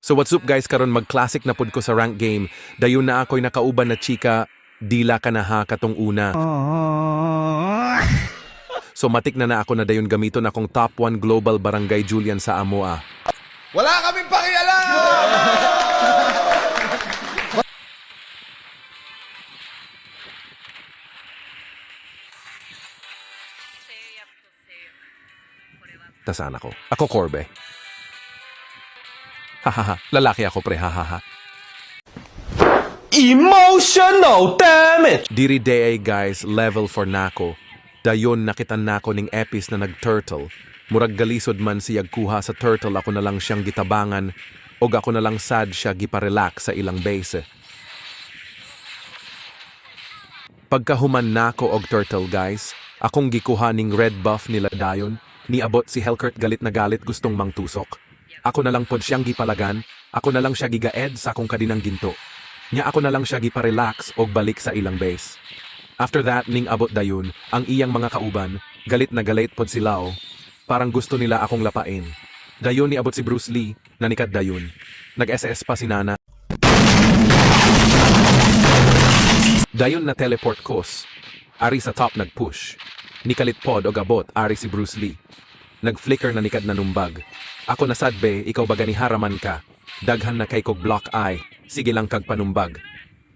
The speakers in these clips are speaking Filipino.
So what's up guys, karon mag-classic na pud ko sa rank game. Dayon na ako'y nakauban na chika, dila ka na ha katong una. So matik na ako na dayon gamiton akong top 1 global barangay Julian sa Amoa. Wala kaming pakialam! Tasaan ako. Ako Corbe. Hahaha, lalaki ako pre, hahaha. Emotional damage! Diri day guys, level 4 nako. Dayon nakitan nako ning Epis na nag-turtle. Murag galisod man siyag kuha sa turtle, ako na lang siyang gitabangan og ako na lang sad siya giparelax sa ilang base. Pagkahuman nako og turtle guys, akong gikuha ning red buff nila dayon, niabot si Hellcurt galit na galit gustong mangtusok. Ako na lang pod siyang gipalagan, ako na lang siya gigaed sa akong kadinang ginto. Nya ako na lang siya giparelax og balik sa ilang base. After that, ning abot dayon, ang iyang mga kauban, galit na galit pod sila o. Parang gusto nila akong lapain. Dayon ni abot si Bruce Lee, nanikad dayon. Nag-SS pa si Nana. Dayon na teleport kos. Ari sa top nag-push. Nikalit pod og abot, ari si Bruce Lee. Nag-flicker na nikad na numbag. Ako na sadbe, ikaw ba gani haraman ka? Daghan na kay kog block eye. Sige lang kag panumbag.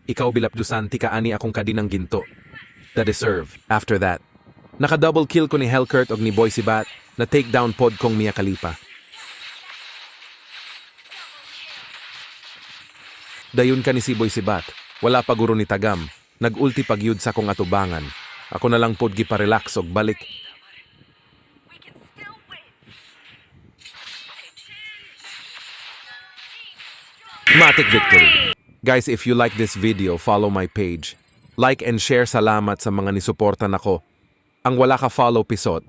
Ikaw bilapdusan ti kaani akong kadinang ginto. The deserve. After that, naka-double kill ko ni Hellcurt og ni Boy Sibat na take down pod kong Mia Khalifa. Dayon ka ni si Boy Sibat. Wala pa guro ni Tagam. Nag-ulti pagyud sa kong atubangan. Ako na lang pod giparelax og balik. Matic victory. Guys, if you like this video, follow my page. Like and share, salamat sa mga nisuportan ako. Ang wala ka follow pisot,